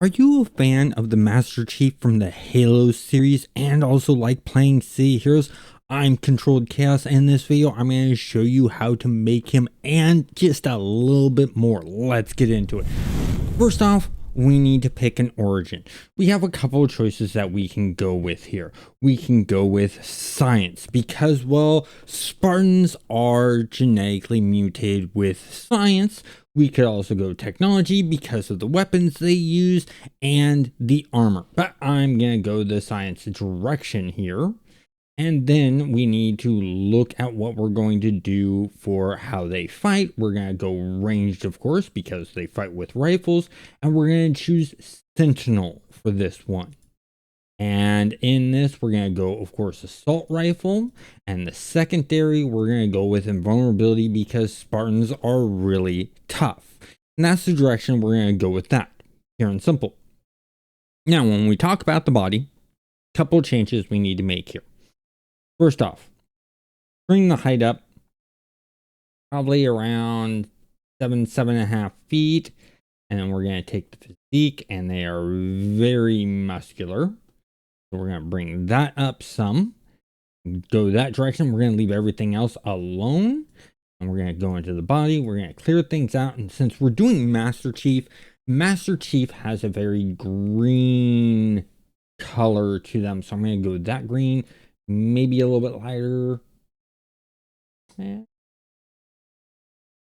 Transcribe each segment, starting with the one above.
Are you a fan of the Master Chief from the Halo series and also like playing City Heroes? I'm Controlled Chaos, and in this video I'm going to show you how to make him and just a little bit more. Let's get into it. First off, we need to pick an origin. We have a couple of choices that we can go with here. We can go with science because, well, Spartans are genetically mutated with science. We could also go technology because of the weapons they use and the armor. But I'm going to go the science direction here. And then we need to look at what we're going to do for how they fight. We're going to go ranged, of course, because they fight with rifles. And we're going to choose Sentinel for this one. And in this, we're going to go, of course, assault rifle. And the secondary, we're going to go with invulnerability because Spartans are really tough. And that's the direction we're going to go with that. Pure and simple. Now, when we talk about the body, a couple of changes we need to make here. First off, bring the height up probably around 7.5 feet. And then we're going to take the physique, and they are very muscular. So we're going to bring that up some. Go that direction. We're going to leave everything else alone. And we're going to go into the body. We're going to clear things out. And since we're doing Master Chief has a very green color to them. So I'm going to go that green. Maybe a little bit lighter.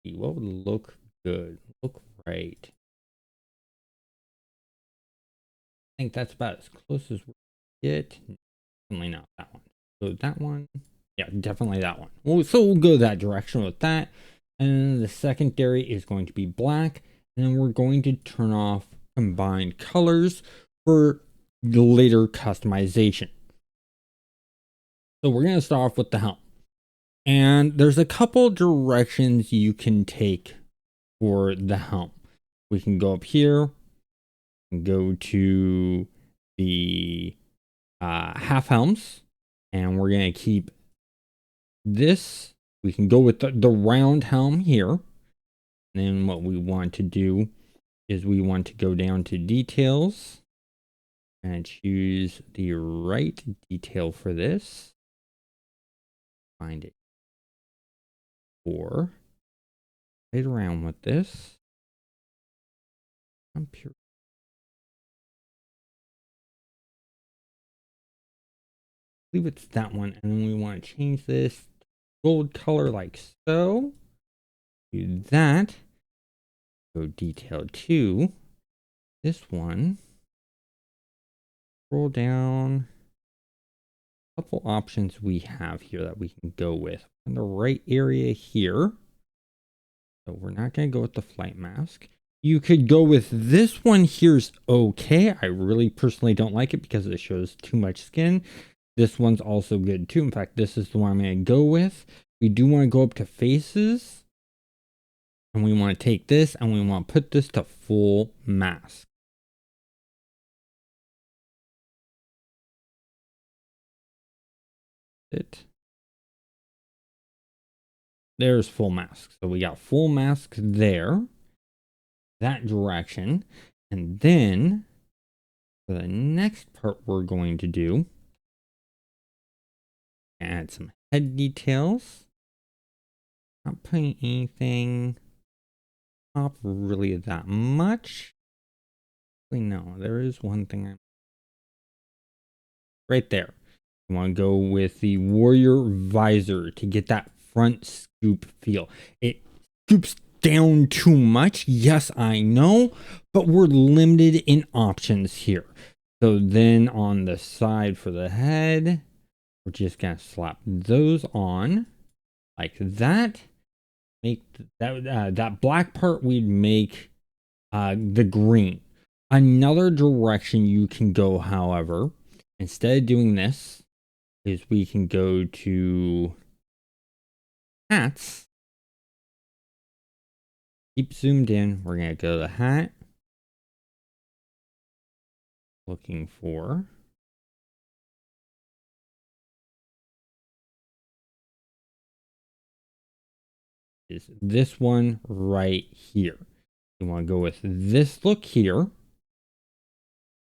What would look good? Look right. I think that's about as close as we get. Definitely not that one. So that one. Yeah, definitely that one. So we'll go that direction with that. And then the secondary is going to be black. And then we're going to turn off combined colors for the later customization. So we're going to start off with the helm. And there's a couple directions you can take for the helm. We can go up here and go to the half helms, and we're going to keep this. We can go with the round helm here. And then what we want to do is we want to go down to details and choose the right detail for this. Find it. Or right around with this. I'm pure. I believe it's that one, and then we want to change this gold color like so. Do that. Go detail 2. This one. Scroll down. A couple options we have here that we can go with. In the right area here. So we're not going to go with the flight mask. You could go with this one here's okay. I really personally don't like it because it shows too much skin. This one's also good too. In fact, this is the one I'm going to go with. We do want to go up to faces. And we want to take this and we want to put this to full mask. There's full mask. So we got full mask there. That direction. And then for the next part we're going to do, add some head details. Not putting anything up really that much. No, there is one thing right there. You want to go with the warrior visor to get that front scoop feel. It scoops down too much. Yes, I know, but we're limited in options here. So then on the side for the head, we're just going to slap those on like that. Make that black part, we'd make the green. Another direction you can go, however, instead of doing this, is we can go to hats. Keep zoomed in. We're going to go to the hat. Looking for is this one right here. You want to go with this look here.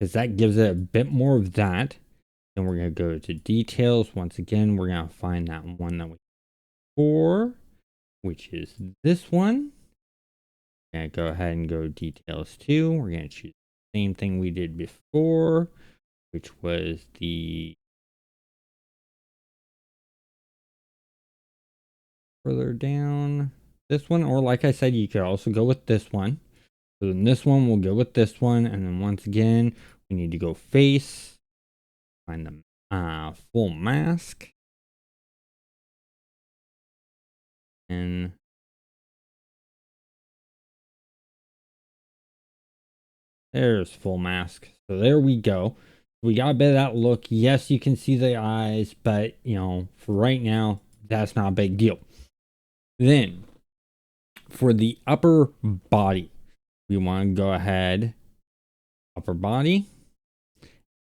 because that gives it a bit more of that. Then we're going to go to details. Once again, we're going to find that one that we for, which is this one. We're going to go ahead and go details 2. We're going to choose the same thing we did before, which was the further down this one. Or like I said, you could also go with this one. So then this one will go with this one. And then once again, we need to go face, find the full mask. And there's full mask. So there we go. We got a bit of that look. Yes, you can see the eyes, but you know, for right now, that's not a big deal. Then for the upper body, we want to go ahead, upper body.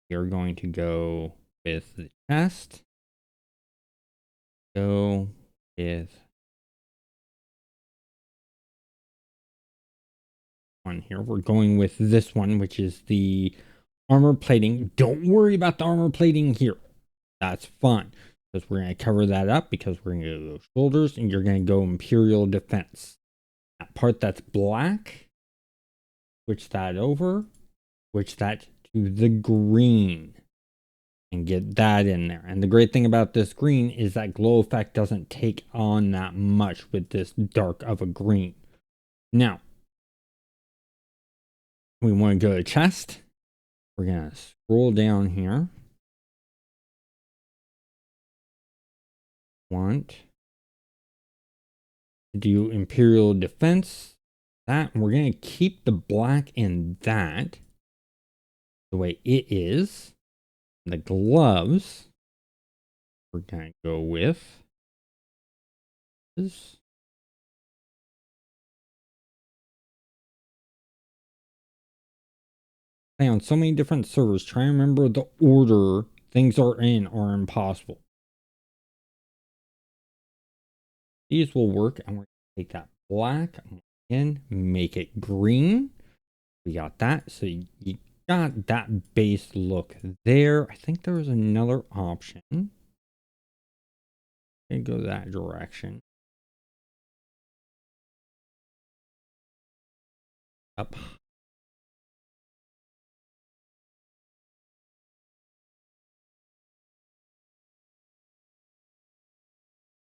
You're going to go with the chest. Go with one here. We're going with this one, which is the armor plating. Don't worry about the armor plating here. That's fine. Because we're going to cover that up because we're going to go shoulders and you're going to go Imperial Defense. That part that's black, switch that over, switch that to the green and get that in there. And the great thing about this green is that glow effect doesn't take on that much with this dark of a green. Now, we want to go to chest. We're going to scroll down here. Want to do Imperial Defense. That we're going to keep the black in that the way it is. The gloves we're going to go with this. Play on so many different servers. Try and remember the order things are in are impossible. These will work, and we're going to take that black and make it green. We got that. So you got that base look there. I think there was another option. Okay, go that direction. Up.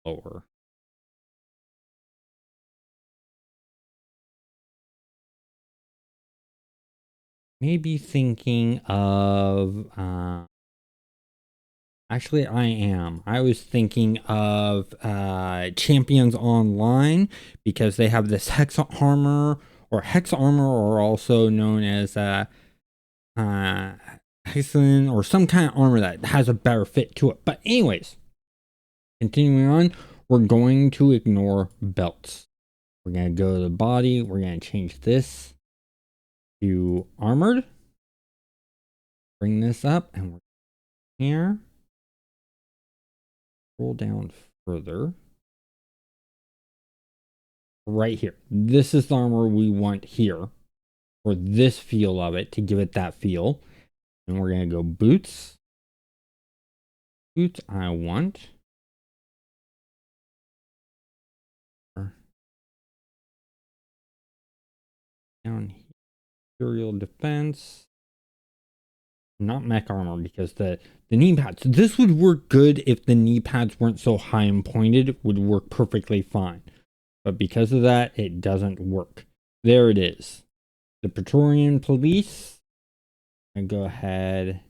Lower. Maybe thinking of actually I was thinking of Champions Online because they have this hex armor or also known as hexen or some kind of armor that has a better fit to it. But anyways, continuing on, we're going to ignore belts. We're going to go to the body. We're going to change this to armored. Bring this up and we're here. Scroll down further. Right here. This is the armor we want here for this feel of it to give it that feel. And we're going to go boots. Boots I want. Down here. Imperial Defense. Not mech armor because the knee pads. This would work good if the knee pads weren't so high and pointed. It would work perfectly fine. But because of that, it doesn't work. There it is. The Praetorian Police. And go ahead.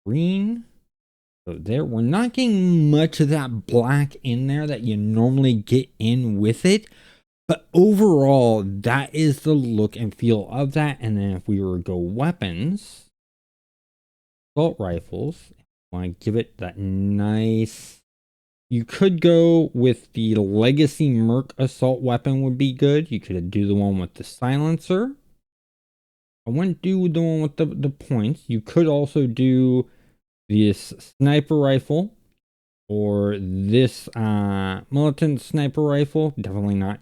Green. So there, we're not getting much of that black in there that you normally get in with it. But overall, that is the look and feel of that. And then if we were to go weapons, assault rifles, I want to give it that nice. You could go with the Legacy Merc assault weapon would be good. You could do the one with the silencer. I wouldn't do the one with the points. You could also do this sniper rifle or this militant sniper rifle. Definitely not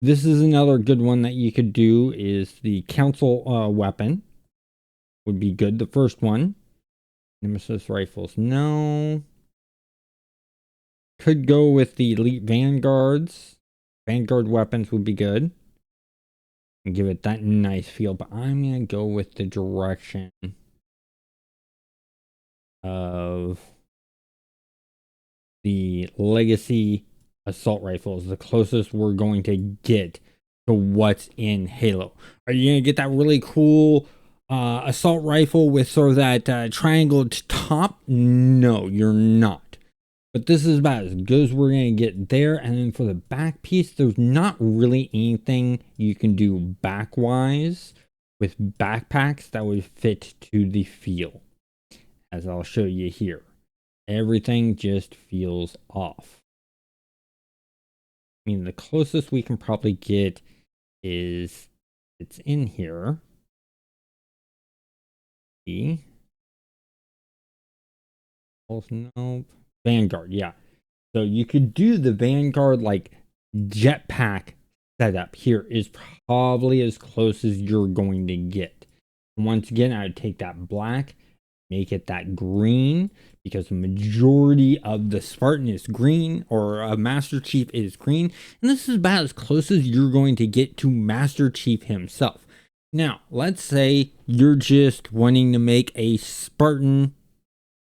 This is another good one that you could do, is the council weapon would be good. The first one. Nemesis rifles. No. Could go with the elite vanguards. Vanguard weapons would be good. And give it that nice feel. But I'm going to go with the direction of the legacy assault rifles. The closest we're going to get to what's in Halo. Are you going to get that really cool assault rifle with sort of that triangle top? No, you're not. But this is about as good as we're going to get there. And then for the back piece, there's not really anything you can do back-wise with backpacks that would fit to the feel, as I'll show you here. Everything just feels off. I mean, the closest we can probably get is it's in here. Nope. Vanguard, yeah. So you could do the Vanguard like jetpack setup. Here is probably as close as you're going to get. Once again, I would take that black, make it that green, because the majority of the Spartan is green, or a Master Chief is green. And this is about as close as you're going to get to Master Chief himself. Now, let's say you're just wanting to make a Spartan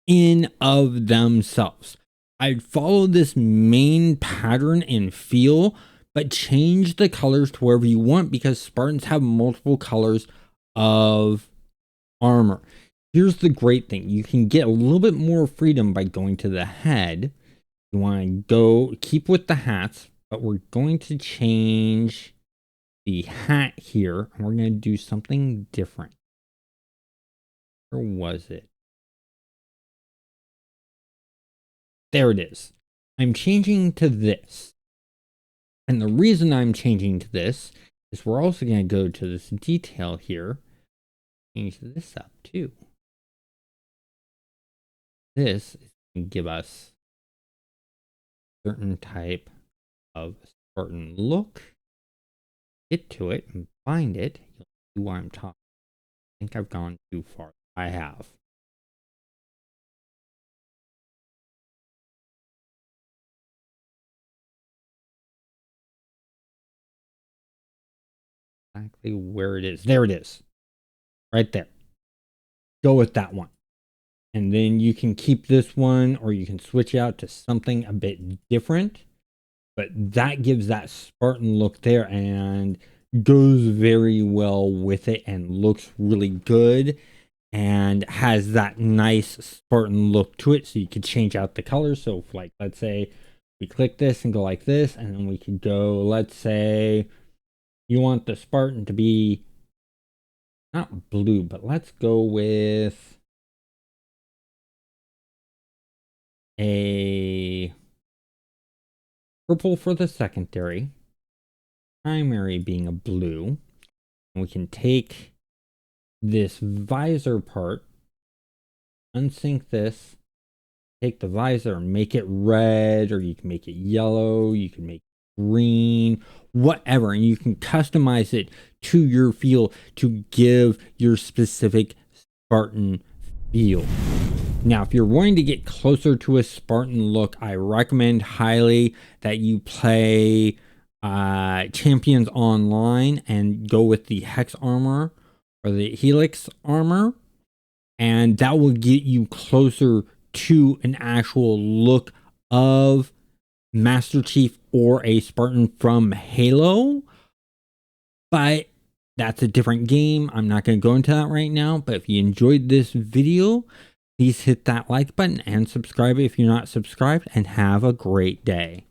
in of themselves. I'd follow this main pattern and feel, but change the colors to wherever you want, because Spartans have multiple colors of armor. Here's the great thing. You can get a little bit more freedom by going to the head. You want to go keep with the hats, but we're going to change the hat here, and we're going to do something different. Where was it? There it is. I'm changing to this. And the reason I'm changing to this is we're also going to go to this detail here. Change this up too. This is going to give us a certain type of Spartan look. Get to it and find it. You'll see why I'm talking. I think I've gone too far. I have. Exactly where it is. There it is. Right there. Go with that one. And then you can keep this one, or you can switch out to something a bit different. But that gives that Spartan look there and goes very well with it and looks really good and has that nice Spartan look to it. So you could change out the colors. So if, like, let's say we click this and go like this, and then we could go, let's say you want the Spartan to be not blue, but let's go with a purple for the secondary, primary being a blue. And we can take this visor part, unsync this, take the visor and make it red, or you can make it yellow, you can make it green, whatever, and you can customize it to your feel to give your specific Spartan feel. Now, if you're wanting to get closer to a Spartan look, I recommend highly that you play Champions Online and go with the Hex armor or the Helix armor, and that will get you closer to an actual look of Master Chief or a Spartan from Halo. But that's a different game. I'm not going to go into that right now. But if you enjoyed this video, please hit that like button and subscribe if you're not subscribed, and have a great day.